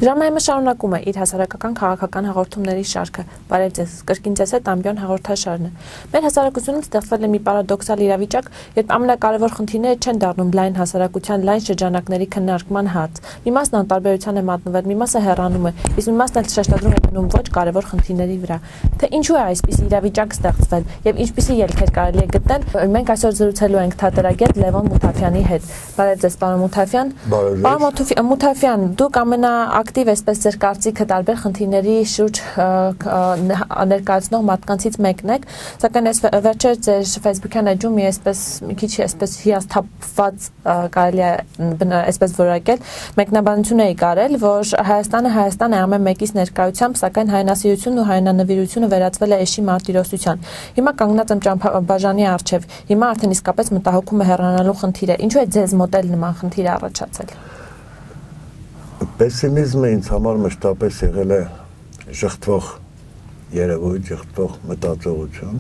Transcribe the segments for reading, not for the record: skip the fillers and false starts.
Ժամայմը շարունակում է իր հասարակական քաղաքական հաղորդումների շարքը։ Բարև ձեզ, կրկին ձեզ հետ ամբիոն հաղորդաշարն է։ Մեր հասարակությունում ստեղծվել է մի պարադոքսալ իրավիճակ, երբ ամենակարևոր խնդիրները չեն դառնում լայն հասարակության լայն շրջանակների քննարկման հարց։ Մի մասն անտարբերության է մատնվել, մի մասը հեռանում է, իսկ մի մասն էլ շեշտադրում է դնում ոչ կարևոր խնդիրների վրա։ Թե ինչու է այսպիսի իրավիճակ ստեղծվել եւ ինչպիսի ելքեր կարելի է գտնել, մենք այսօր զրուցելու ենք թատերագետ Լևոն Մութաֆյանի հետ։ Բարև ձեզ, պարոն Մութաֆյան։ Պարոն Մութաֆյան, դուք ամենաակտիվ այսպես ձեր կարծիքը տարբեր խնդիրների շուրջ ներկայացնող մարդկանցից մեկն եք, սակայն այս վերջերս ձեր Facebook-յան էջում մի քիչ այսպես հիասթափված կարելի է այսպես որակել, մեկնաբանություն էի կարել, որ Հայաստանը ամեն մեկից ներկայությամբ, սակայն հայրենասիրությունն ու հայրենանվիրությունը վերածվել է էշի մարտիրոսության։ Հիմա կանգնած եմ ճամփաբաժանի առջև, հիմա արդեն իսկապես մտահոգում է հեռանալու խնդիրը։ Ինչու է ձեզ մոտ էլ նման խնդիր առաջացել։ Պեսիմիզմը ինձ համար մշտապես եղել է ժխտվող երևույթ, ժխտվող մտածողություն,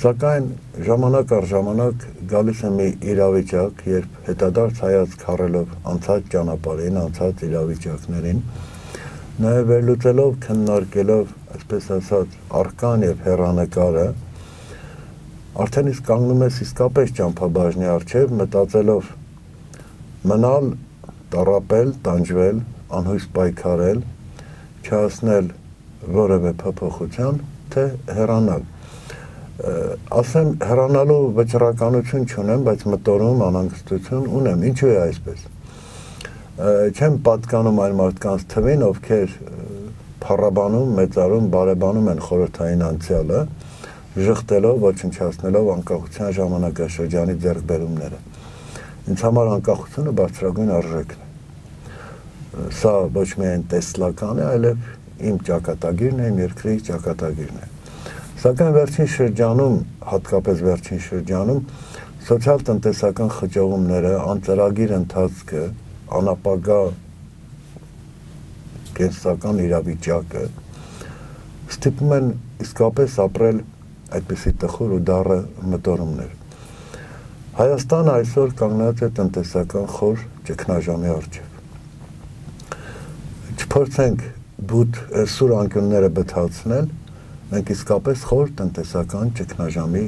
սակայն ժամանակ առ ժամանակ գալիս է մի իրավիճակ, երբ հետադարձ հայացք հառելով անցած ճանապարհին, անցած իրավիճակներին, նաև վերլուծելով, քննարկելով, այսպես ասած, առկան եւ հեռանկարը, արդեն իսկ կանգնում ես իսկապես ճամփաբաժնի առջև, մտածելով մնալ, տառապել, տանջվել, անհույս պայքարել, չհասնել որևէ փոփոխության, թե հեռանալ։ Ասեմ, հեռանալու վճռականություն չունեմ, բայց մտորում անհանգստություն ունեմ։ Ինչու է այսպես։ Չեմ պատկանում այն մարդկանց թվին, ովքեր փառաբանում, մեծարում, բարեբանում են խորհրդային անցյալը, ժխտելով, ոչնչացնելով անկախության ժամանակաշրջանի ձեռքբերումները։ Ինձ համար անկախությունը բարձրագույն արժեքն է։ Սա ոչ միայն տեսլական է, այլև իմ ճակատագիրն է, իմ երկրի ճակատագիրն է։ Սակայն վերջին շրջանում, հատկապես վերջին շրջանում, սոցիալ-տնտեսական խճողումները, անծրագիր ընթացքը, անապագա կենսական իրավիճակը ստիպում են իսկապես ապրել այդպիսի տխուր ու դառը մտորումներ։ Հայաստանը այսօր կանգնած է տնտեսական խոր ճգնաժամի առջև։ Չփորձենք բութ սուր անկյունները բթացնել, մենք իսկապես խոր տնտեսական ճգնաժամի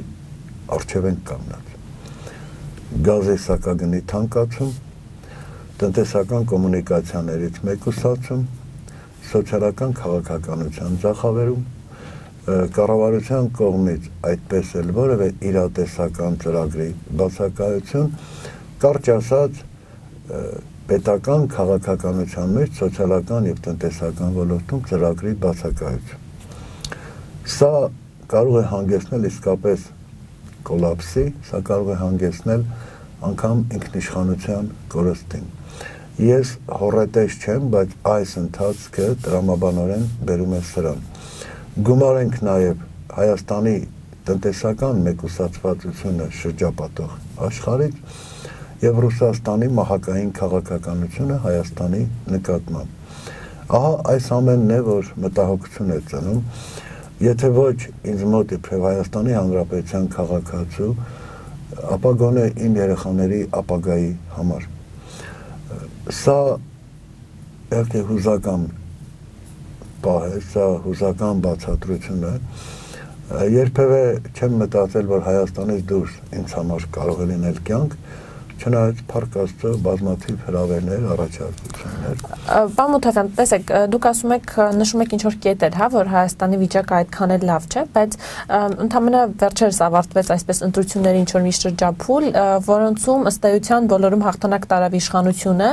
առջև ենք կանգնած։ Գազի սակագնի թանկացում, տնտեսական կոմունիկացիաներից մեկուսացում, սոցիալական քաղաքականության ձախավերում, կառավարության կողմից այդպես էլ որևէ իրատեսական ծրագրի բացակայություն, կարճ ասած պետական քաղաքականության մեջ սոցիալական եւ տնտեսական ոլորտում ծրագրի բացակայություն։ Սա կարող է հանգեցնել իսկապես կոլապսի, սա կարող է հանգեցնել անգամ ինքնիշխանության կորստին։ Ես հոռետես չեմ, բայց այս ընթացքը տրամաբանորեն բերում է սրան։ Գումար ենք նաև Հայաստանի տնտեսական մեկուսացվածությունը շրջապատող աշխարհից եւ Ռուսաստանի մահակային քաղաքականությունը Հայաստանի նկատմամբ։ Ահա այս ամենն է, որ մտահոգություն է ծնում, եթե ոչ ինձ մոտ իբրև Հայաստանի Հանրապետության քաղաքացու, ապա գոնե իմ երեխաների ապագայի համար։ Սա իհարկե հուզական պահ է, սա հուզական բացատրություն է, երբևէ չեմ մտածել, որ Հայաստանից դուրս ինձ համար կարող է լինել կյանք, չնայած փառք Աստծո բազմաթիվ հրավերներ, առաջարկություններ։ Պարոն Մութաֆյան, տեսեք, դուք ասում եք, նշում եք ինչ-որ կետեր, հա, որ Հայաստանի վիճակը այդքան էլ լավ չէ, բայց ընդհանրապես վերջերս ավարտվեց այսպես ընտրությունների ինչ-որ մի շրջափուլ, որոնցում ըստ էության բոլորում հաղթանակ տարավ իշխանությունը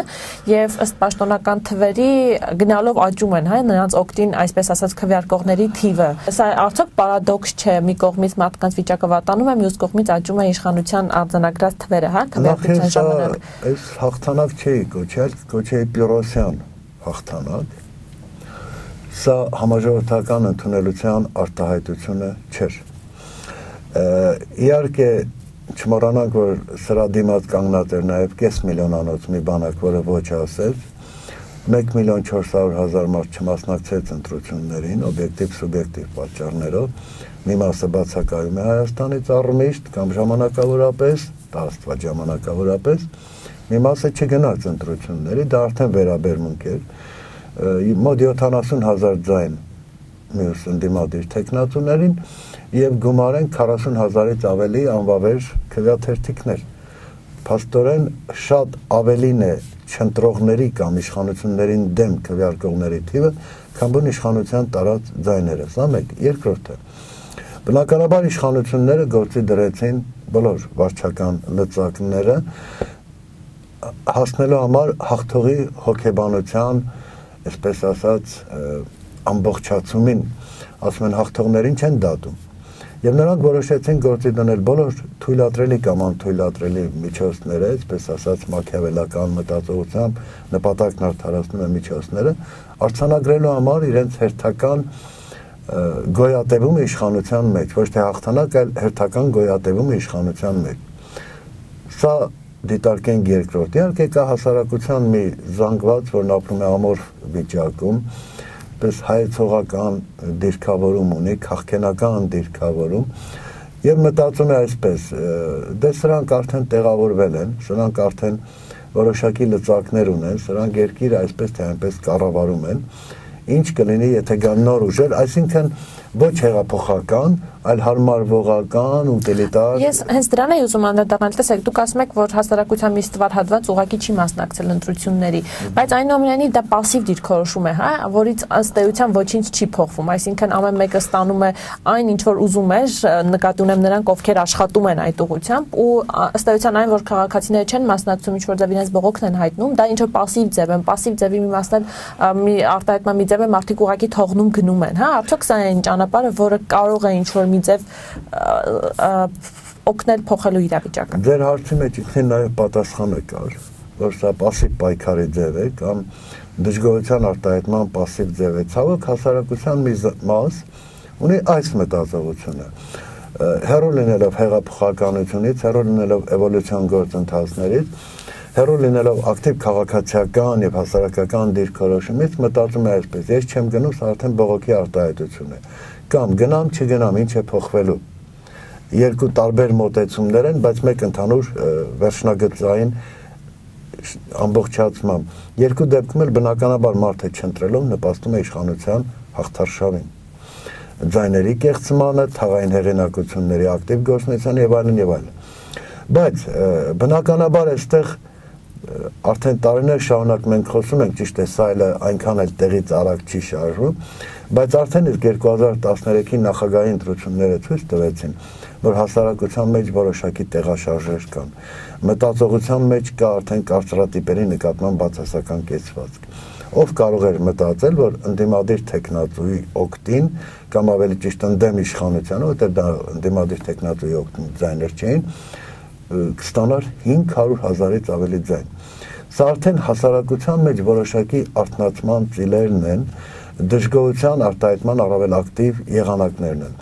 եւ ըստ պաշտոնական թվերի գնալով աճում են, հա, նրանց օգտին այսպես ասած քվեարկողների թիվը։ Սա արդյոք պարադոքս չէ, մի կողմից մարդկանց վիճակը վատանում է, մյուս կողմից աճում է իշխանության արձանագրած թվերը, հա, Այս հաղթանակ չէի կոչել, կոչեի Պիրոսյան հաղթանակ, սա համաժողովրդական ընդունելության արտահայտությունը չէր։ Իհարկե չմոռանանք, որ սրա դիմաց կանգնած էր նաև կես միլիոնանոց մի բանակ, որը ոչ ասեց, 1,400,000 մարդ չմասնակցեց ընտրություններին, օբյեկտիվ սուբյեկտիվ պատճառներով, մի մասը բացակայում է Հայաստանից առմիշտ կամ ժամանակավորապես, դա աստված ժամանակավորապես, մի մասը չգնաց ընտրությունների, դա արդեն վերաբերմունք էր, մոտ 70,000 ձայն մյուս ընդդիմադիր տեխնատուներին եւ գումարեն 40,000-ից ավելի անվավեր քվեաթերթիկներ։ Փաստորեն շատ ավելին է չընտրողների կամ իշխանություններին դեմ քվեարկողների թիվը, քան բուն իշխանության տարած ձայները։ Սա մեկ, երկրորդը։ Բնականաբար իշխանությունները գործի դրեցին բոլոր վարչական լծակները հասնելու համար հաղթողի հոգեբանության, այսպես ասած, ամբողջացումին, ասում են հաղթողներին չեն դատում։ Եվ նրանք որոշեցին գործի դնել բոլոր թույլատրելի կամ անթույլատրելի միջոցները, այսպես ասած մաքիավելական մտածողությամբ նպատակն արդարացնում է միջոցները, արձանագրելու համար իրենց հերթական գոյատևումը իշխանության մեջ, ոչ թե հաղթանակ, այլ հերթական գոյատևումը իշխանության մեջ։ Սա դիտարկենք երկրորդ։ Իհարկե կա հասարակության մի զանգված, որն ապրում է ամորֆ վիճակում, պես հայեցողական դիրքավորում ունի, քաղաքենական դիրքավորում եւ մտածում է այսպես, դե սրանք արդեն տեղավորվել են, սրանք արդեն որոշակի լծակներ ունեն, սրանք երկիրը այսպես թե այնպես կառավարում են, ինչ կլինի, եթե գան նոր ուժեր, այսինքն ոչ հեղափոխական, այլ հարմարվողական, ուտիլիտար։ Ես հենց դրան էի ուզում անդրադառնալ, տեսեք, դուք ասում եք, որ հասարակության մի ստվար հատված ուղղակի չի մասնակցել ընտրությունների, բայց այնուամենայնիվ դա пассив դիրքորոշում է, հա, որից ըստ էության ոչինչ չի փոխվում, այսինքն ամեն մեկը ստանում է այն, ինչ որ ուզում է, նկատի ունեմ նրանք, ովքեր աշխատում են այդ ուղղությամբ, ու ըստ էության այն, որ քաղաքացիները չեն մասնակցում, ինչ որ ձև իրենց բողոքն են հայտնում, դա ինչ որ пассив ձև է, пассив ձևի մի մասն էլ մի արտահայտման մի ձև է, մարդիկ ուղղակի թողնում գնում են, հա, արդյոք սա այն ճանապարհը, որը կարող է ինչ որ մի ձև օգնել փոխելու իրավիճակը։ Ձեր հարցի մեջ ինքնին նաև պատասխանը կար, որ սա пассив պայքարի ձև է կամ դժգոհության արտահայտման пассив ձև է։ Ցավոք հասարակության մի մաս ունի այս մտածողությունը։ Հեռու լինելով հեղափոխականությունից, հեռու լինելով էվոլյուցիոն գործընթացներից, հեռու լինելով ակտիվ քաղաքացիական եւ հասարակական դիրքորոշումից մտածում է այսպես. ես չեմ գնում, սա արդեն բողոքի արտահայտություն է։ Կամ գնամ, չգնամ, ինչ է փոխվելու։ Երկու տարբեր մոտեցումներ են, բայց մեկ ընդհանուր վերջնագծային ամբողջացմամբ։ Երկու դեպքում էլ բնականաբար մարդը չընտրելով նպաստում է իշխանության հաղթարշավին։ Ձայների կեղծմանը, թաղային հեղինակությունների ակտիվ գործունեությանը եւ այլն եւ այլն։ Բայց բնականաբար այստեղ արդեն տարիներ շարունակ մենք խոսում ենք, ճիշտ է, սա այնքան էլ տեղից արագ չի շարժվում, բայց արդեն իսկ 2013-ի նախագահի ընտրությունները ցույց տվեցին, որ հասարակության մեջ որոշակի տեղաշարժեր կան։ Մտածողության մեջ կա արդեն կարծրատիպերի նկատմամբ բացասական կեցվածք։ Ով կարող էր մտածել, որ ընդդիմադիր տեխնատուի օգտին կամ ավելի ճիշտ ընդդեմ իշխանությանը, որտեղ դա ընդդիմադիր տեխնատուի օգտին ձայներ չէին, կստանար 500,000-ից ավելի ձայն։ Սա արդեն հասարակության մեջ որոշակի արթնացման ծիլերն են, դժգոհության արտահայտման առավել ակտիվ եղանակներն են։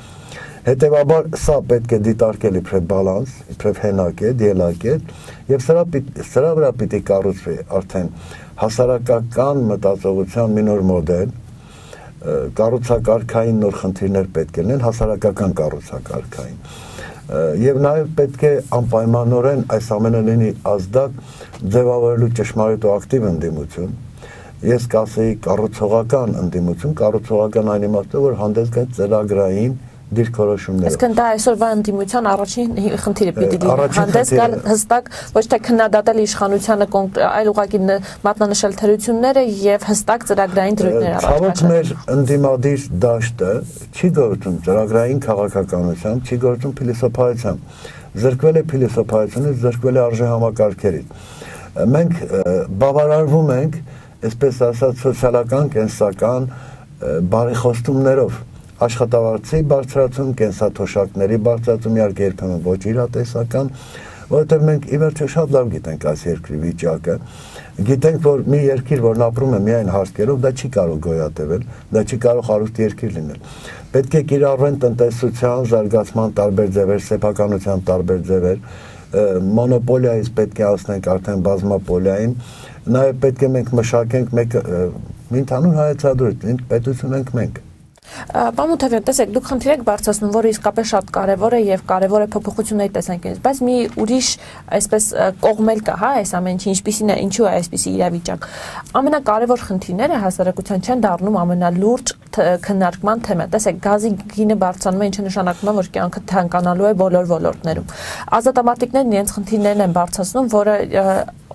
Հետևաբար սա պետք է դիտարկել իբրև բալանս, իբրև հենակետ, ելակետ, եւ սրա վրա պիտի կառուցվի արդեն հասարակական մտածողության մի նոր մոդել, կառուցակարգային նոր խնդիրներ պետք է լինեն, հասարակական կառուցակարգային։ Եվ նաև պետք է անպայմանորեն այս ամենը լինի ազդակ ձևավորելու ճշմարիտ ու ակտիվ ընդդիմություն։ Ես կասեի կառուցողական ընդդիմություն, կառուցողական այն իմաստով, որ հանդես գա ծրագրային դիրքորոշումներով։ Այսինքն դա այսօրվա ընդդիմության առաջին խնդիրը պիտի լինի։ Հանդես գալ հստակ ոչ թե քննադատել իշխանությանը, այլ ուղղակի մատնանշել թերությունները եւ հստակ ծրագրային դրույթներ առաջ։ Ցավոք մեր ընդդիմադիր դաշտը չի գործում ծրագրային քաղաքականությամբ, չի գործում փիլիսոփայությամբ։ Զրկվել է փիլիսոփայությունից, զրկվել է արժեհամակարգերից։ Մենք բավարարվում ենք, այսպես ասած, սոցիալական, կենսական բարեխոստումներով աշխատավարձի բարձրացում, կենսաթոշակների բարձրացում, իհարկե երբեմն ոչ իրատեսական, որովհետև մենք ի վերջո շատ լավ գիտենք այս երկրի վիճակը, գիտենք, որ մի երկիր, որն ապրում է միայն հարկերով, դա չի կարող գոյատևել, դա չի կարող հարուստ երկիր լինել։ Պետք է կիրառվեն տնտեսության զարգացման տարբեր ձևեր, սեփականության տարբեր ձևեր, մոնոպոլիայից պետք է ասնենք արդեն բազմապոլիային, նաև պետք է մենք մշակենք մեկ ընդհանուր հայեցադրույթ, պետություն ենք մենք։ Պարոն Մութավյան, տեսեք, դուք խնդիր եք բարձրացնում, որը իսկապես շատ կարևոր է եւ կարևոր է փոփոխությունների տեսանկյունից, բայց մի ուրիշ այսպես կողմել կա, հա, այս ամեն ինչի ինչպիսին է, ինչու է այսպիսի իրավիճակ։ Ամենակարևոր խնդիրները հասարակության չեն դառնում ամենալուրջ քննարկման թեմա։ Տեսեք, գազի գինը բարձրանում է, ինչը նշանակում է, որ կյանքը թանկանալու է բոլոր ոլորտներում։ Ազատամարտիկներն իրենց խնդիրներն են բարձրացնում, որը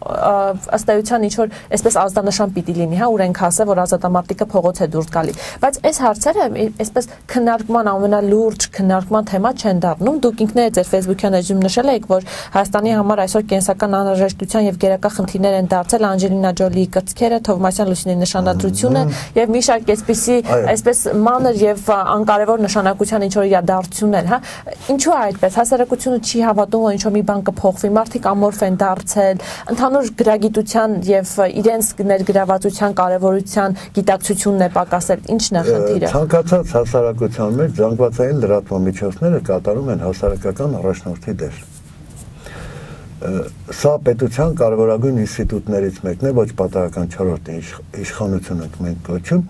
ըստ էության ինչ որ այսպես ազդանշան պիտի լինի, հա, ուր ենք հասել, որ ազատամարտիկը փողոց է դուրս գալի, բայց այս հարցերը այսպես քննարկման ամենալուրջ քննարկման թեմա չեն դառնում։ Դուք ինքներդ ձեր Facebook-յան էջում նշել եք, որ Հայաստանի համար այսօր կենսական անհրաժեշտության եւ գերակա խնդիրներ են դարձել Անջելինա Ջոլիի կրծքերը, Թովմասյան Լուսինի նշանադրությունը եւ մի շարք այսպիսի այսպես մանր եւ անկարևոր նշանակության ինչ որ իրադարձություններ, հա, ինչու է այդպես, հասարակությունը չի հավատում, որ ինչ որ մի բան կփոխվի, մարդիկ ամորֆ են դարձել, ընդհանուր գրագիտության եւ իրենց ներգրավվածության կարեւորության գիտակցությունն է պակասել, ինչն է խնդիրը։ Ցանկացած հասարակության մեջ զանգվածային լրատվամիջոցները կատարում են հասարակական առաջնորդի դեր։ Սա պետության կարևորագույն ինստիտուտներից մեկն է, ոչ պատահական 4-րդ իշխանությունը մենք կոչում,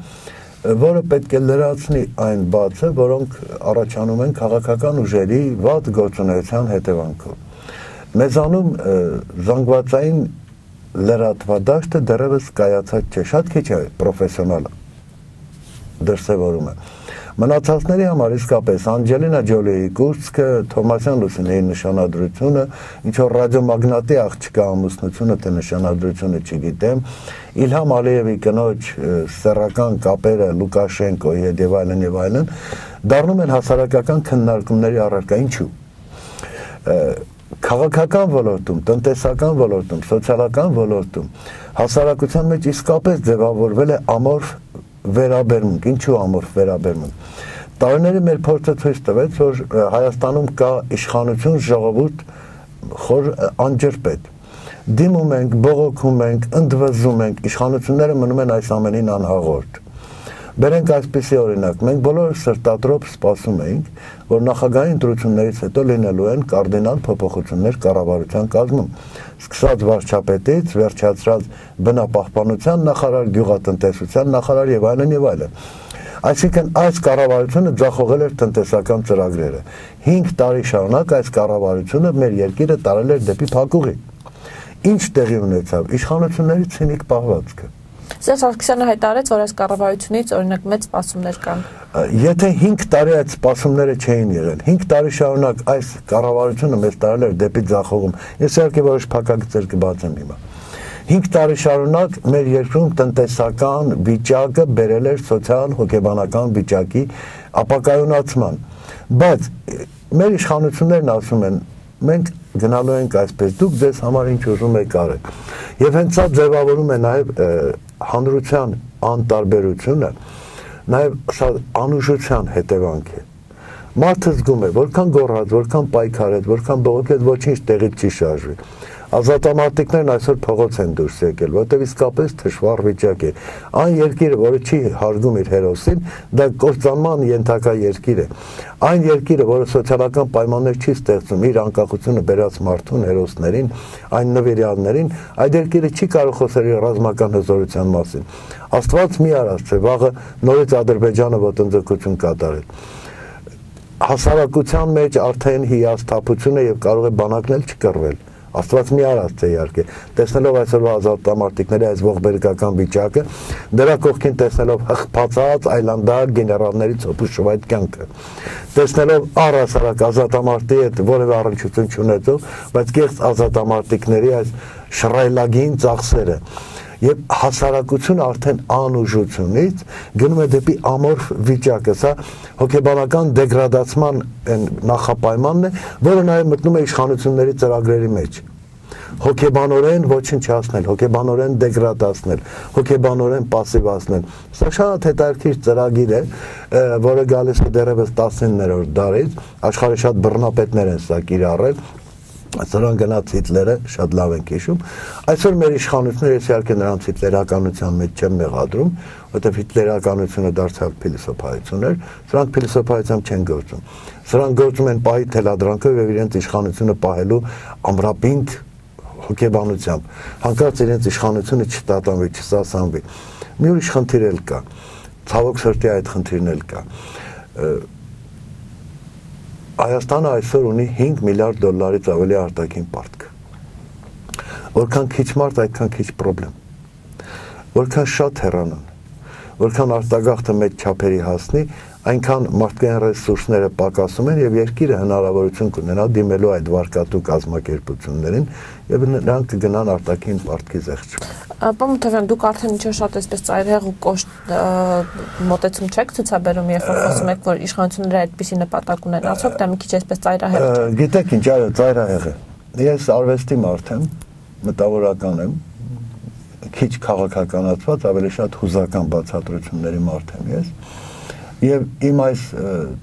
որը պետք է լրացնի այն բացը, որոնք առաջանում են քաղաքական ուժերի վատ գործունեության հետևանքով։ Մեզանում զանգվածային լրատվադաշտը դեռևս կայացած չէ, շատ քիչ է պրոֆեսիոնալ դրսևորում է։ Մնացածների համար իսկապես Անջելինա Ջոլիի կուրծքը, Թովմասյան Լուսինեի նշանադրությունը, ինչ որ ռադիոմագնատի աղջկա ամուսնությունը, թե նշանադրությունը չգիտեմ, Իլհամ Ալիևի կնոջ սեռական կապերը Լուկաշենկոյի հետ եւ այլն, դառնում են հասարակական քննարկումների առարկա։ Ինչու՞։ Քաղաքական ոլորտում, տնտեսական ոլորտում, սոցիալական ոլորտում հասարակության մեջ իսկապես ձևավորվել է ամորֆ վերաբերմունք։ Ինչու ամորֆ վերաբերմունք։ Տարիների մեր փորձը ցույց տվեց, որ Հայաստանում կա իշխանություն, ժողովուրդ, խոր անջրպետ։ Դիմում ենք, բողոքում ենք, ընդվզում ենք, իշխանությունները մնում են այս ամենին անհաղորդ։ Բերենք այսպիսի օրինակ, մենք բոլորը սրտատրոփ սպասում էինք, որ նախագահի ընտրություններից հետո լինելու են կարդինալ փոփոխություններ կառավարության կազմում, սկսած վարչապետից, վերջացրած բնապահպանության նախարար, գյուղատնտեսության նախարար եւ այլն։ Այսինքն այս կառավարությունը ձախողել էր տնտեսական ծրագրերը։ 5 տարի շարունակ այս կառավարությունը մեր երկիրը տարել էր դեպի փակուղի։ Ինչ տեղի ունեցավ։ Իշխանությունների ցինիկ պահվածքը։ Սերժ Սարգսյանը հայտարարեց, որ այս կառավարությունից օրինակ մեծ սպասումներ կան։ Եթե 5 տարի այդ սպասումները չէին եղել, 5 տարի շարունակ այս կառավարությունը մեզ տարել էր դեպի ձախողում։ Ես իհարկե որոշ փակագծեր կբացեմ հիմա։ 5 տարի շարունակ մեր երկրում տնտեսական վիճակը բերել էր սոցիալ հոգեբանական վիճակի ապակայունացման։ Բայց մեր իշխանություններն ասում են, մենք գնալու ենք այսպես, դուք ձեզ համար ինչ ուզում եք արեք։ Եվ հենց սա ձևավորում է նաև հանրության անտարբերությունը, նաև սա անուշության հետևանք է։ Մարդը զգում է, որքան գոռաց, որքան պայքարեց, որքան բողոքեց, ոչինչ տեղից չի շարժվի։ Ազատամարտիկներն այսօր փողոց են դուրս եկել, որտեղ իսկապես թշվառ վիճակ է։ Այն երկիրը, որը չի հարգում իր հերոսին, դա կործանման ենթակա երկիր է։ Այն երկիրը, որը սոցիալական պայմաններ չի ստեղծում իր անկախությունը բերած մարդուն, հերոսներին, այն նվիրյալներին, այդ երկիրը չի կարող խոսել իր ռազմական հզորության մասին։ Աստված մի արած է, վաղը նորից Ադրբեջանը ոտնձգություն կատարել։ Հասարակության մեջ արդեն հիասթափություն է եւ կարող է բանակնել չկռվել։ Աստված մի արած է իհարկե, տեսնելով այսօրվա ազատամարտիկների այս ողբերգական վիճակը, դրա կողքին տեսնելով հղբացած այլանդակ գեներալների ծոփու շվայտ կյանքը, տեսնելով առհասարակ ազատամարտի հետ որևէ առնչություն չունեցող, բայց կեղծ ազատամարտիկների այս շռայլագին ծախսերը, եւ հասարակությունը արդեն անուժությունից գնում է դեպի ամորֆ վիճակը, սա հոգեբանական դեգրադացման նախապայմանն է, որը նաեւ մտնում է իշխանությունների ծրագրերի մեջ։ Հոգեբանորեն ոչնչացնել, հոգեբանորեն դեգրադացնել, հոգեբանորեն պասիվացնել։ Սա շատ հետաքրքիր ծրագիր է, որը գալիս է դեռևս 19-րդ դարից, աշխարհի շատ բռնապետներ են սա կիրառել։ Սրանք գնաց Հիտլերը, շատ լավ ենք հիշում։ Այսօր մեր իշխանությունները իհարկե նրանց հիտլերականության մեջ չեն մեղադրում, որտեղ հիտլերականությունը դարձավ փիլիսոփայություն էր, սրանք փիլիսոփայությամբ չեն գործում։ Սրանք գործում են պահի թելադրանքով եւ իրենց իշխանությունը պահելու ամրապինդ հոգեբանությամբ։ Հանկարծ իրենց իշխանությունը չտատանվի, չսասանվի։ Մի ուրիշ խնդիր էլ կա։ ցավոք սրտի այդ խնդիրն էլ կա։ Հայաստանը այսօր ունի 5 միլիարդ դոլարից ավելի արտաքին պարտք։ Որքան քիչ մարդ, այդքան քիչ խնդրեմ։ Որքան շատ հեռանան, որքան արտագաղթը մեծ չափերի հասնի, այնքան մարդկային ռեսուրսները պակասում են եւ երկիրը հնարավորություն կունենա դիմելու այդ վարկատու կազմակերպություններին եւ նրանք կգնան արտաքին պարտքի զեղչում։ Պարոն Մոթևյան, դուք արդեն ինչ-որ շատ այսպես ծայրահեղ ու կոշտ մոտեցում չեք ցուցաբերում, երբ խոսում եք, որ իշխանությունները այդպիսի նպատակ ունեն, արդյոք դա մի քիչ այսպես ծայրահեղ չէ։ Գիտեք ինչ, այո, ծայրահեղ է։ Ես արվեստի մարդ եմ, մտավորական եմ, քիչ քաղաքականացված, ավելի շատ հուզական բացատրությունների մարդ եմ ես։ Եվ իմ այս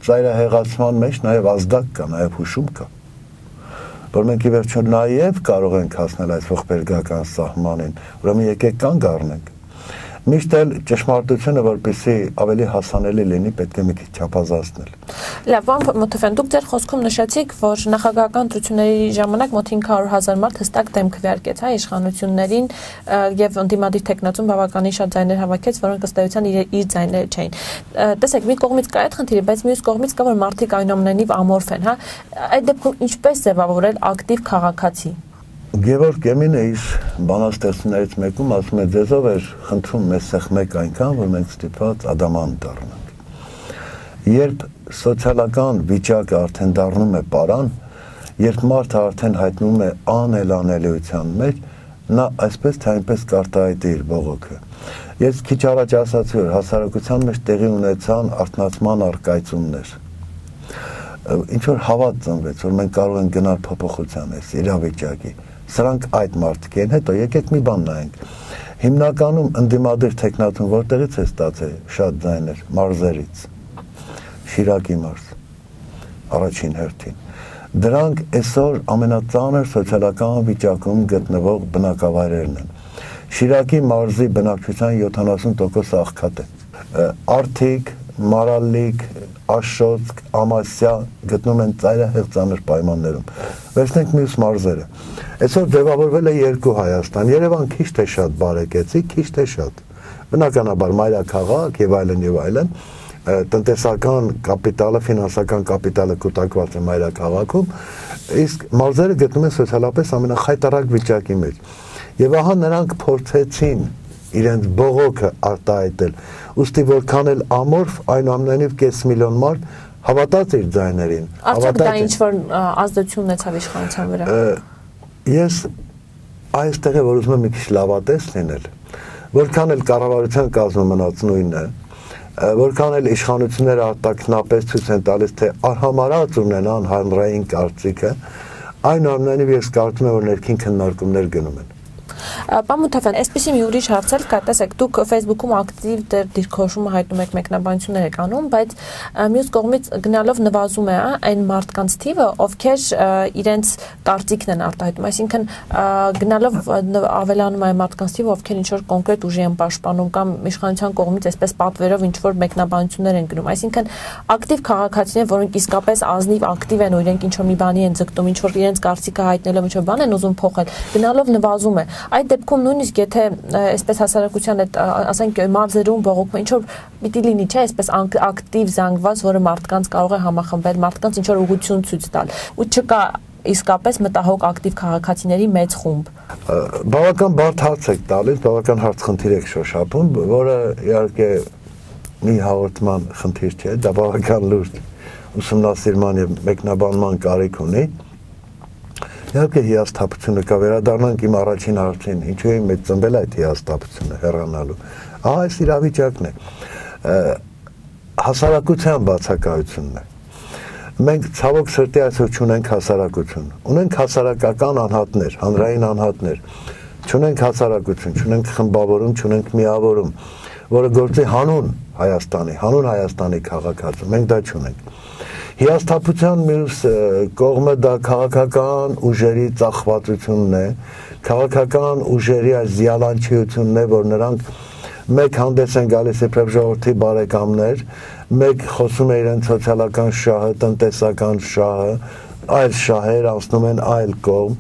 ծայրահեղացման մեջ նաև ազդակ կա, նաև հուշում կա, որ մենք ի վերջո նաև կարող ենք հասնել այս ողբերգական սահմանին, ուրեմն եկեք կանգ առնենք։ Միշտ էլ ճշմարտությունը, որպեսզի ավելի հասանելի լինի, պետք է մի քիչ չափազանցնել։ Լավ, պարոն Մոթևյան, դուք ձեր խոսքում նշեցիք, որ նախագահական ընտրությունների ժամանակ մոտ 500,000 մարդ հստակ դեմ քվեարկեց իշխանություններին եւ ընդդիմադիր տեխնացում բավականին շատ ձայներ հավաքեց, որոնք ըստ էության իր ձայները չէին։ Տեսեք, մի կողմից կա այդ խնդիրը, բայց մյուս կողմից կա, որ մարդիկ այնուամենայնիվ ամորֆ են, հա։ Այդ դեպքում ինչպես ձևավորել ակտիվ քաղաքացի։ Գևորգ Էմինը իր բանաստեղծություններից մեկում ասում է, ձեզով էր խնդրում մեզ սեղմեք այնքան, որ մենք ստիպված ադամանտ դառնանք։ Երբ սոցիալական վիճակը արդեն դառնում է պարան, երբ մարդը արդեն հայտնվում է անելանելիության մեջ, նա այսպես թե այնպես կարտահայտի իր բողոքը։ Ես քիչ առաջ ասացի, որ հասարակության մեջ տեղի ունեցան արթնացման առկայծումներ։ Ինչ որ հավատ ծնվեց, որ մենք կարող ենք գնալ փոփոխության այս իրավիճակի։ Սրանք այդ մարդիկ են, հետո եկեք մի բան նայենք։ Հիմնականում ընդդիմադիր տեխնատուն որտեղից է ստացել շատ ձայներ, մարզերից։ Շիրակի մարզ, առաջին հերթին։ Դրանք այսօր ամենածանր սոցիալական վիճակում գտնվող բնակավայրերն են։ Շիրակի մարզի բնակչության 70% աղքատ է։ Արթիկ, Մարալիկ, Աշոտք, Ամասիա գտնում են ծայրահեղ ծանր պայմաններում։ Վերցնենք մյուս մարզերը։ Այսօր ձևավորվել է երկու Հայաստան, Երևան քիչ թե շատ բարեկեցիկ, քիչ թե շատ։ Բնականաբար մայրաքաղաք եւ այլն եւ այլն, տնտեսական կապիտալը, ֆինանսական կապիտալը կուտակված է մայրաքաղաքում, իսկ մարզերը գտնում են սոցիալապես ամենախայտարակ վիճակի մեջ։ Եվ ահա նրանք փորձեցին իրենց բողոքը արտահայտել։ Ուստի որքան էլ ամորֆ, այնուամենայնիվ կես միլիոն մարդ հավատաց իր ձայներին։ Արդյոք դա ինչ-որ ազդեցություն ունեցավ իշխանության վրա։ Ես այստեղ է, որ ուզում եմ մի քիչ լավատես լինել, որքան էլ կառավարության կազմը մնաց նույնն է, որքան էլ իշխանությունները արտաքնապես ցույց են տալիս, թե արհամարած ունենան հանրային կարծիքը, այնուամենայնիվ ես կարծում եմ, որ ներքին քննարկումներ գնում են։ Պարոն Մոթևյան, այսպեսի մի ուրիշ հարց էլ կա, տեսեք, դուք Facebook-ում ակտիվ դիրքորոշումը հայտնում եք, մեկնաբանություններ եք անում, բայց մյուս կողմից գնալով նվազում է այն մարդկանց թիվը, ովքեր իրենց կարծիքն են արտահայտում, այսինքն գնալով ավելանում այն մարդկանց թիվը, ովքեր ինչ-որ կոնկրետ ուժի են պաշտպանում կամ իշխանության կողմից այսպես պատվերով ինչ-որ մեկնաբանություններ են գնում, այսինքն ակտիվ քաղաքացիներ, որոնք իսկապես ազնիվ ակտիվ են ու իրենք ինչ-որ մի բանի են ձգտում, ինչ-որ իրենց կարծիքը հայտնելով ինչ-որ բան են ուզում փոխել, գնալով նվազում է։ Այդ դեպքում նույնիսկ եթե այսպես հասարակության հետ ասենք մարզերում բողոքումը ինչ որ պիտի լինի, չէ, այսպես ակտիվ զանգված, որը մարդկանց կարող է համախմբել, մարդկանց ինչ որ ուղղություն ցույց տալ, ու չկա իսկապես մտահոգ ակտիվ քաղաքացիների մեծ խումբ։ Բավական բարդ հարց եք տալիս, բավական հարց խնդիր եք շոշափում, որը իհարկե մի հաղորդման խնդիր չէ, դա բավական լուրջ ուսումնասիրման եւ մեկնաբանման կարիք ունի։ Իհարկե հիասթափությունը կա, վերադառնանք իմ առաջին հարցին, ինչու է մեծ ծնվել այդ հիասթափությունը հեռանալու։ Ահա այս իրավիճակն է։ Հասարակության բացակայությունն է։ Մենք ցավոք սրտի այսօր չունենք հասարակություն։ Ունենք հասարակական անհատներ, հանրային անհատներ։ Չունենք հասարակություն, չունենք խմբավորում, չունենք միավորում, որը գործի հանուն Հայաստանի քաղաքացու։ Մենք դա չունենք։ Հիասթափության մյուս կողմը դա քաղաքական ուժերի ծախվածությունն է, քաղաքական ուժերի այս զիալանչիությունն է, որ նրանք մեկ հանդես են գալիս իբրև ժողովրդի բարեկամներ, մեկ խոսում է իրենց սոցիալական շահը, տնտեսական շահը, այլ շահեր անցնում են այլ կողմ,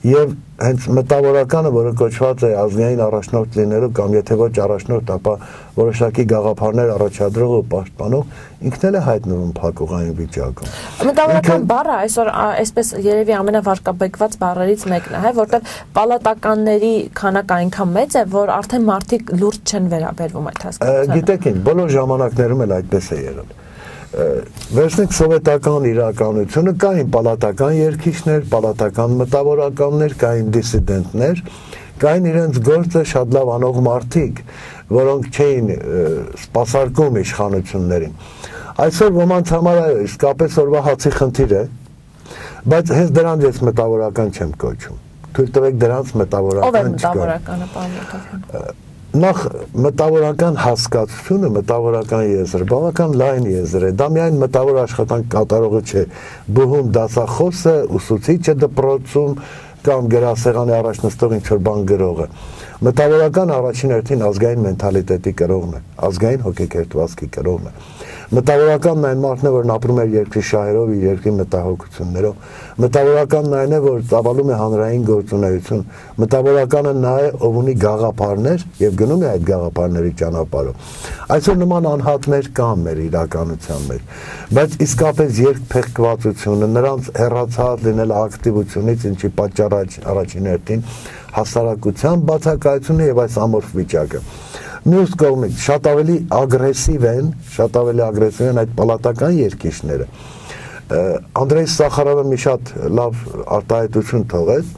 եւ հենց մտավորականը, որը կոչված է ազգային առաջնորդ լինելու կամ եթե ոչ առաջնորդ, ապա որոշակի գաղափարներ առաջադրող ու պաշտպանող, ինքն էլ է հայտնվում փակուղային վիճակում։ Մտավորական բառը այսօր այսպես երևի ամենավարկաբեկված բառերից մեկն է, որտեղ պալատականների քանակը այնքան մեծ է, որ արդեն մարդիկ լուրջ չեն վերաբերվում այդ հասկացությանը։ Գիտեք ինչ, բոլոր ժամանակներում էլ այդպես է եղել։ Վերցնենք սովետական իրականությունը, կային պալատական երգիչներ, պալատական մտավորականներ, կային դիսիդենտներ, կային իրենց գործը շատ լավ անող մարդիկ, որոնք չէին սպասարկում իշխանություններին։ Այսօր ոմանց համար այո, իսկապես օրվա հացի խնդիր է, բայց հենց դրանց ես մտավորական չեմ կոչում։ Թույլ տվեք դրանց մտավորական չկա։ Ով է մտավորականը, պարոն Մուրադյան։ Նախ մտավորական հասկացությունը, մտավորական եզրը, բավական լայն եզր է, դա միայն մտավոր աշխատանք կատարողը չէ, բուհում դասախոսը, ուսուցիչը դպրոցում կամ գրասեղանի առաջ նստող ինչ-որ բան գրողը։ Մտավորական առաջին հերթին ազգային մենթալիտետի կրողն է, ազգային հոգեկերտվածքի կրողն է։ Մտավորականն այն մարդն է, որն ապրում է երկրի շահերով, իր երկրի մտահոգություններով։ Մտավորականն այն է, որ ծավալում է հանրային գործունեություն։ Մտավորականը նա է, ով ունի գաղափարներ եւ գնում է այդ գաղափարների ճանապարհով։ Այսօր նման անհատներ կան մեր իրականության մեջ, բայց իսկապես երկփեղկվածությունը, նրանց հեռացած լինել ակտիվությունից, ինչի պատճառ առաջին հերթին հասարակության բացակայությունը եւ այս ամորֆ վիճակը։ Մյուս կողմից շատ ավելի ագրեսիվ են այդ պալատական երգիչները։ Անդրեյ Սախարովը մի շատ լավ արտահայտություն թողեց,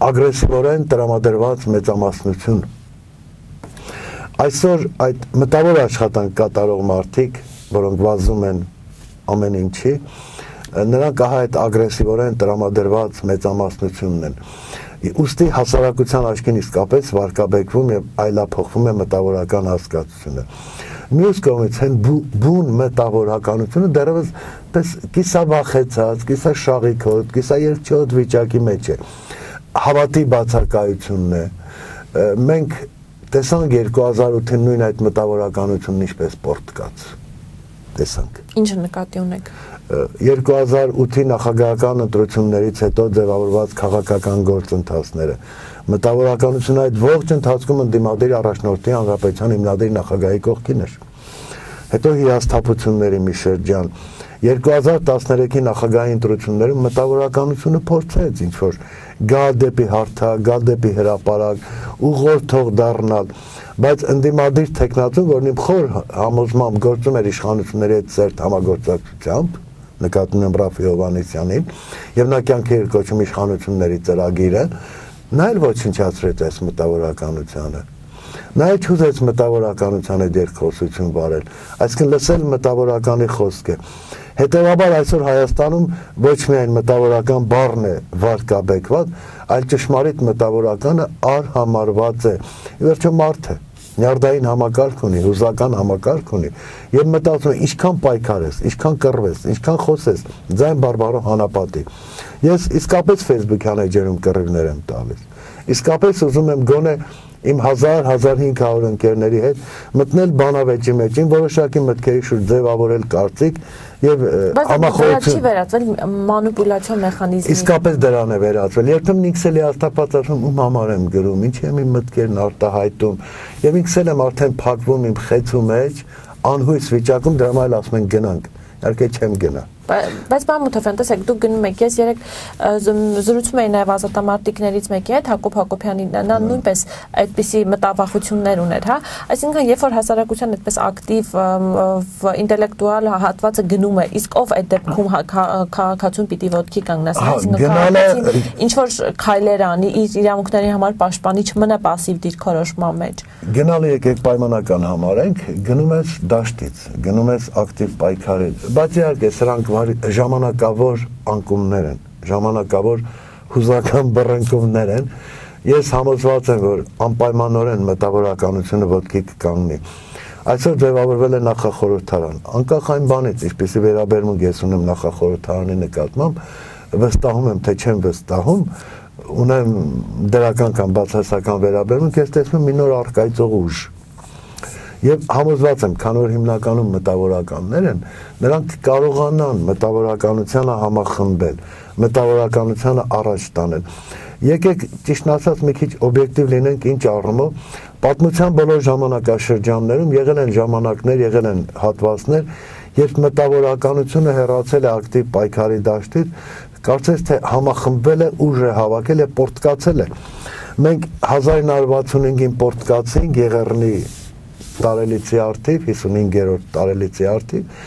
ագրեսիվորեն տրամադրված մեծամասնություն։ Այսօր այդ մտավոր աշխատանք կատարող մարդիկ, որոնք վազում են ամեն ինչի, նրանք ահա այդ ագրեսիվորեն տրամադրված մեծամասնությունն են։ Ուստի հասարակության աչքին իսկապես վարկաբեկվում եւ այլափոխվում է մտավորական հասկացությունը։ Մյուս կողմից հեն բուն մտավորականությունը դեռևս պես կիսավախեցած, կիսաշաղիքոտ, կիսաերկչոտ վիճակի մեջ է։ Հավատի բացակայությունն է։ Մենք տեսանք 2008-ին նույն այդ մտավորականությունն ինչպես պորտկաց։ Տեսանք։ Ինչ նկատի ունեք։ 2008-ի նախագահական ընտրություններից հետո ձևավորված քաղաքական գործընթացները մտավորականությունը այդ ողջ ընթացքում ընդդիմադիր առաջնորդի հանրապետության հիմնադիր նախագահի կողքին էր։ Հետո հիասթափությունների մի շրջան 2013-ի նախագահի ընտրություններում մտավորականությունը փորձեց ինչ-որ գալ դեպի հարթակ, գալ դեպի հրապարակ, ուղղորդող դառնալ, բայց ընդդիմադիր տեխնատուն, որն իմ խոր համոզմամբ գործում էր իշխանությունների հետ ծերտ համագործակցությամբ, նկատում եմ Ռաֆի Հովհաննիսյանին, եւ նա կյանքի էր կոչում իշխանությունների ծրագիրը, նա էլ ոչնչացրեց այս մտավորականությանը։ Նա էլ չուզեց մտավորականության հետ երկխոսություն վարել, այսինքն լսել մտավորականի խոսքը։ Հետևաբար այսօր Հայաստանում ոչ միայն մտավորական բառն է վարկաբեկված, այլ ճշմարիտ մտավորականը արհամարված է։ Վերջո մարդ է, նյարդային համակարգ ունի, հուզական համակարգ ունի, եւ մտածում է ինչքան պայքարես, ինչքան կռվես, ինչքան խոսես, ձայն բարբարո հանապատի։ Ես իսկապես Facebook-յան էջերում կռիվներ եմ տալիս։ Իսկապես ուզում եմ գոնե իմ 1000-1500 ընկերների հետ մտնել բանավեճի մեջ, որոշակի մտքերի շուրջ ձևավորել կարծիք եւ համախոհություն։ Բայց վերածվել մանիպուլյացիոն մեխանիզմի։ Իսկապես դրան է վերածվել։ Երբեմն ինքս էլ հաստատված ասում ում համար եմ գրում, ինչ եմ իմ մտքերն արտահայտում, եւ ինքս էլ եմ արդեն փակվում իմ խեցու մեջ, անհույս վիճակում, դրա համար ասում են գնանք։ Իհարկե չեմ գնա։ Բայց պարոն Մութաֆյան, տեսեք, դուք գնում եք, ես երեք զրուցում էի նաև ազատամարտիկներից մեկի հետ, Հակոբ Հակոբյանի, նա նույնպես այդպիսի մտավախություններ ուներ, հա, այսինքն երբ որ հասարակության այդպես ակտիվ ինտելեկտուալ հատվածը գնում է, իսկ ով այդ դեպքում քաղաքացուն պիտի ոտքի կանգնած, այսինքն ինչ որ քայլեր անի, իր իրավունքների համար պաշտպանի, չմնա пассив դիրքորոշման մեջ։ Գնալը եկեք պայմանական համարենք, գնում ես դաշտից, գնում ես ակտիվ պայքարի, բայց իհարկե սրանք ժամանակավոր անկումներ են, ժամանակավոր հուզական բռնկումներ են։ Ես համոզված եմ, որ անպայմանորեն մտավորականությունը ոտքի կկանգնի։ Այսօր ձևավորվել է նախախորհրդարան, անկախ այն բանից, ինչպեսի վերաբերմունք ես ունեմ նախախորհրդարանի նկատմամբ, վստահում եմ, թե չեմ վստահում, ունեմ դրական կամ բացասական վերաբերմունք, ես տեսնում մի նոր առկայծող ուժ։ Եվ համոզված եմ, քանի որ հիմնականում մտավորականներ են, նրանք կարողանան մտավորականությանը համախմբել, մտավորականությանը առաջ տանել։ Եկեք ճիշտն ասած մի քիչ օբյեկտիվ լինենք ինչ առումով, պատմության բոլոր ժամանակաշրջաններում եղել են ժամանակներ, եղել են հատվածներ, երբ մտավորականությունը հեռացել է ակտիվ պայքարի դաշտից, կարծես թե համախմբվել է, ուժ է հավաքել է, պորտկացել է։ Մենք 1965-ին պորտկացինք Եղեռնի տարելիցի արդիվ, 55-րդ տարելիցի արդիվ,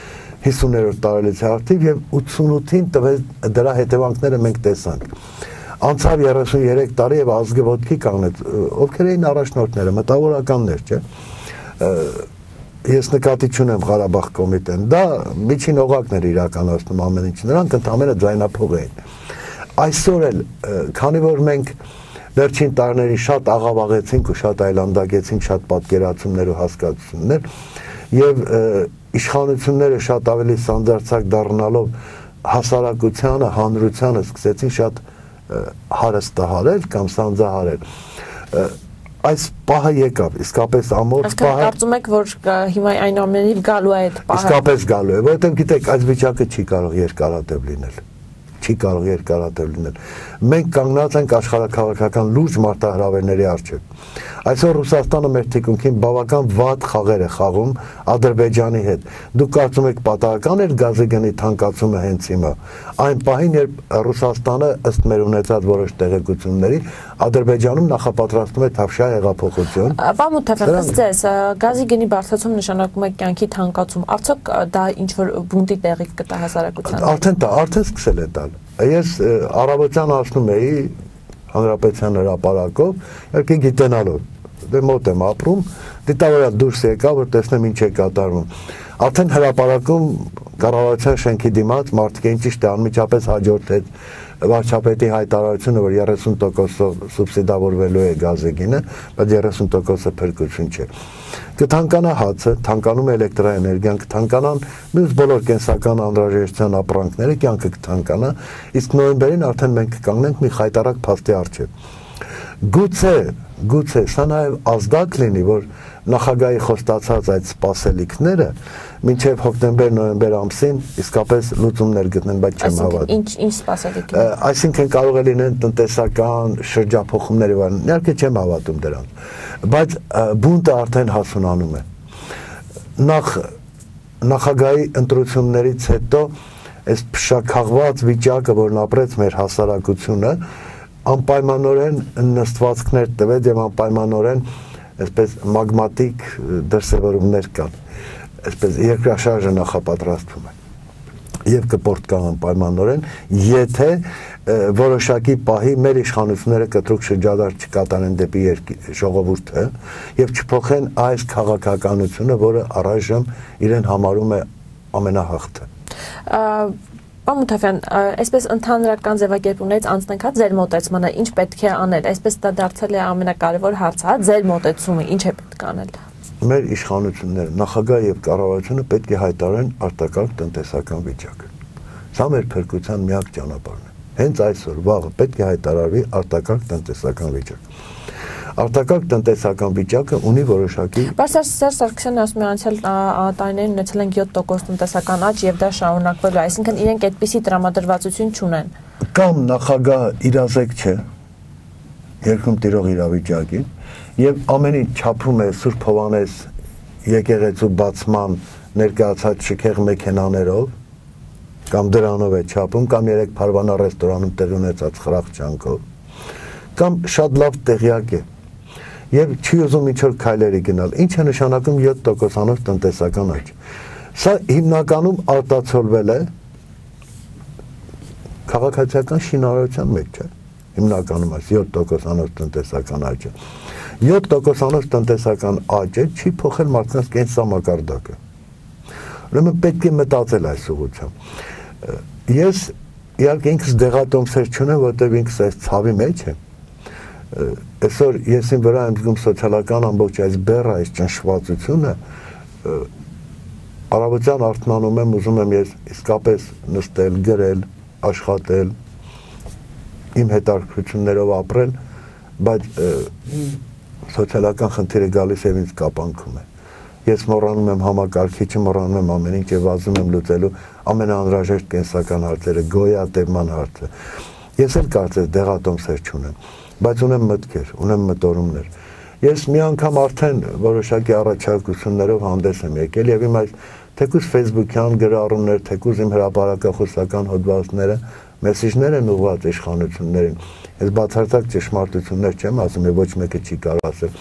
50-րդ տարելիցի արդիվ եւ 88-ին տվեց դրա հետևանքները մենք տեսանք։ Անցավ 33 տարի եւ ազգը ոտքի կանգնեց, ովքեր էին առաջնորդները, մտավորականներ, չէ։ Ես նկատի չունեմ Ղարաբաղ կոմիտեն, դա միջին օղակն էր իրականացնում ամեն ինչ, նրանք ընդամենը ձայնափող էին։ Այսօր էլ, քանի որ մենք վերջին տարիներին շատ աղավաղեցինք ու շատ այլանդակեցինք շատ պատկերացումներ ու հասկացություններ եւ իշխանությունները շատ ավելի սանձարձակ դառնալով հասարակությանը, հանրությանը սկսեցին շատ հարստահարել կամ սանձահարել։ Այս պահը եկավ, իսկապես ամոթ պահը։ Կարծում եք, որ հիմա այնուամենայնիվ գալու է այդ պահը։ Իսկապես գալու է, որովհետև գիտեք, այս վիճակը չի կարող երկարատև լինել։ Չի կարող երկարատև լինել։ Մենք կանգնած ենք աշխարհաքաղաքական լուրջ մարտահրավերների առջև։ Այսօր Ռուսաստանը մեր թիկունքին բավական վատ խաղեր է խաղում Ադրբեջանի հետ։ Դուք կարծում եք պատահական էր գազի գնի թանկացումը հենց հիմա։ Այն պահին, երբ Ռուսաստանը ըստ մեր ունեցած որոշ տեղեկությունների Ադրբեջանում նախապատրաստում է Թավշյա հեղափոխություն։ Պարոն Մութաֆյան, ըստ ձեզ, գազի գնի բարձրացում նշանակում է կյանքի թանկացում։ Արդյոք դա ինչ որ բունտի տեղիք կտա հասարակությանը։ Արդեն սկսել է տալ։ Ես առավոտյան ասնում էի Հանրապետության հրապարակով, իհարկե գիտենալով, դե մոտ եմ ապրում, դիտավորյալ դուրս եկա, որ տեսնեմ ինչ է կատարվում։ Արդեն հրապարակում կառավարության շենքի դիմաց մարդիկ էին ճիշտ է անմիջապես հաջորդեց վարչապետի հայտարարությունը, որ 30%-ով սուբսիդավորվելու է գազի գինը, բայց 30%-ը փրկություն չէ։ Կթանկանա հացը, թանկանում է էլեկտրաէներգիան, կթանկանան մյուս բոլոր կենսական անհրաժեշտության ապրանքները, կյանքը կթանկանա, իսկ նոյեմբերին արդեն մենք կկանգնենք մի խայտարակ փաստի առջև։ Գուցե սա նաև ազդակ լինի, որ նախագահի խոստացած այդ սպասելիքները մինչև հոկտեմբեր-նոյեմբեր ամսին իսկապես լուծումներ գտնեն, բայց չեմ հավատում։ Ինչ սպասելիքներ։ Այսինքն կարող է լինեն տնտեսական շրջափոխումներ եւ այլն։ Իհարկե չեմ հավատում դրան։ Բայց բունտը արդեն հասունանում է։ Նախագահի ընտրություններից հետո այս փշաքաղված վիճակը, որն ապրեց մեր հասարակությունը, անպայմանորեն նստվածքներ տվեց եւ անպայմանորեն այսպես մագմատիկ դրսևորումներ կան, այսպես երկրաշարժը նախապատրաստվում է եւ կպորտկան անպայմանորեն, եթե որոշակի պահի մեր իշխանությունները կտրուկ շրջադարձ չկատարեն դեպի ժողովուրդը եւ չփոխեն այս քաղաքականությունը, որը առայժմ իրեն համարում է ամենահաղթը։ Պարոն Մութաֆյան, այսպես ընդհանրական ձևակերպումներից անցնենք հա ձեր մոտեցմանը, ինչ պետք է անել, այսպես դա դարձել է ամենակարևոր հարցը, հա ձեր մոտեցումը, ինչ է պետք անել։ Մեր իշխանությունները, նախագահը եւ կառավարությունը պետք է հայտարարեն արտակարգ տնտեսական վիճակ։ Սա մեր փրկության միակ ճանապարհն է։ Հենց այսօր, վաղը պետք է հայտարարվի արտակարգ տնտեսական վիճակ։ Արտակարգ տնտեսական վիճակը ունի որոշակի։ Բայց Սերժ Սարգսյանն ասում է անցյալ տարիներին ունեցել են 7% տնտեսական աճ եւ դա շարունակվելու է, այսինքն իրենք այդպիսի տրամադրվածություն չունեն։ Կամ նախագահը իրազեկ չէ երկրում տիրող իրավիճակին եւ ամեն ինչ չափում է Սուրբ Հովանես եկեղեցու բացման ներկայացած շքեղ մեքենաներով կամ դրանով է չափում, կամ երեք Փարվանա ռեստորանում տեղի ունեցած խրախճանքով, կամ շատ լավ տեղյակ է եւ չի ուզում ինչ-որ քայլերի գնալ, ինչ է նշանակում 7%-անոց տնտեսական աճ։ Սա հիմնականում արտացոլվել է քաղաքացիական շինարարության մեջ, չէ։ Հիմնականում այս 7%-անոց տնտեսական աճը։ 7%-անոց տնտեսական աճը չի փոխել մարդկանց կենսամակարդակը։ Ուրեմն պետք է մտածել այս ուղղությամբ։ Ես իհարկե ինքս դեղատոմսեր չունեմ, որտեղ ինքս այս ցավի մեջ եմ։ Այսօր ես իմ վրա եմ զգում սոցիալական ամբողջ այս բեռը, այս ճնշվածությունը, առավոտյան արթնանում եմ, ուզում եմ ես իսկապես նստել, գրել, աշխատել, իմ հետաքրքրություններով ապրել, բայց սոցիալական խնդիրը գալիս եւ ինձ կապանքում է։ ես մոռանում եմ համակարգիչը, մոռանում եմ ամեն ինչ եւ վազում եմ լուծելու ամենաանհրաժեշտ կենսական հարցերը, գոյատևման հարցը։ Ես էլ կարծես դեղատոմսեր չունեմ, բայց ունեմ մտքեր, ունեմ մտորումներ։ Ես մի անգամ արդեն որոշակի առաջարկություններով հանդես եմ եկել եւ իմ այս թեկուզ Facebook-յան գրառումներ, թեկուզ իմ հրապարակախոսական հոդվածները մեսիջներ են ուղղված իշխանություններին։ Ես բացարձակ ճշմարտություններ չեմ ասում, ոչ մեկը չի կարող ասել,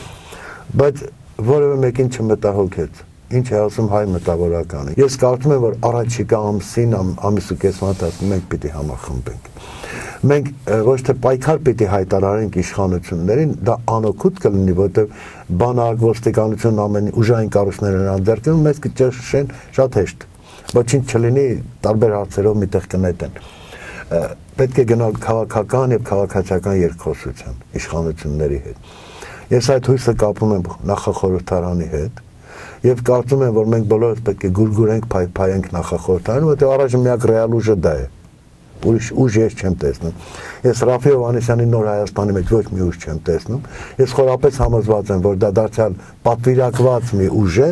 բայց որևէ մեկին չմտահոգեց։ Ինչ է ասում հայ մտավորականը։ Ես կարծում եմ, որ առաջիկա ամսին, ամիս ու կես մատասին մենք պիտի համախմբենք։ Մենք ոչ թե պայքար պիտի հայտարարենք իշխանություններին, դա անօգուտ կլինի, որտեղ բանակ ոստիկանություն ամեն ուժային կառույցներ են անդերկում, մեզ կճշեն շատ հեշտ։ Ոչինչ չլինի, տարբեր հարցերով միտեղ կնետեն։ Պետք է գնալ քաղաքական եւ քաղաքացիական երկխոսության իշխանությունների հետ։ Ես այդ հույսը կապում եմ նախախորհրդարանի հետ եւ կարծում եմ, որ մենք բոլորս պետք է գուրգուրենք, փայփայենք նախախորհրդարանը, որտեղ առաջին միակ ռեալ ուժը դա է։ Ուրիշ ուժ ես չեմ տեսնում։ Ես Ռաֆի Հովհաննիսյանի Նոր Հայաստանի մեջ ոչ մի ուժ չեմ տեսնում։ Ես խորապես համոզված եմ, որ դա դարձյալ պատվիրակված մի ուժ է,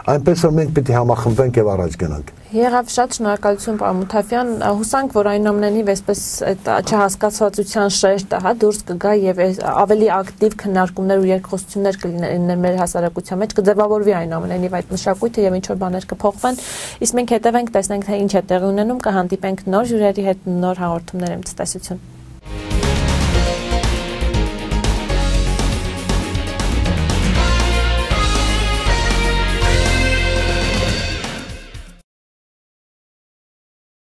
այնպես որ մենք պիտի համախմբենք եւ առաջ գնանք։ Եղավ, շատ շնորհակալություն, պարոն Մութաֆյան, հուսանք, որ այնուամենայնիվ այսպես այդ չհասկացվածության շեշտը դուրս կգա եւ ավելի ակտիվ քննարկումներ ու երկխոսություններ կլինեն մեր հասարակության մեջ, կձևավորվի այնուամենայնիվ այդ մշակույթը եւ ինչ որ բաներ կփոխվեն, իսկ մենք հետևենք, տեսնենք թե ինչ է տեղի ունենում, կհանդիպենք նոր հյուրերի հետ, նոր հաղորդումներ եմ ցտեսություն։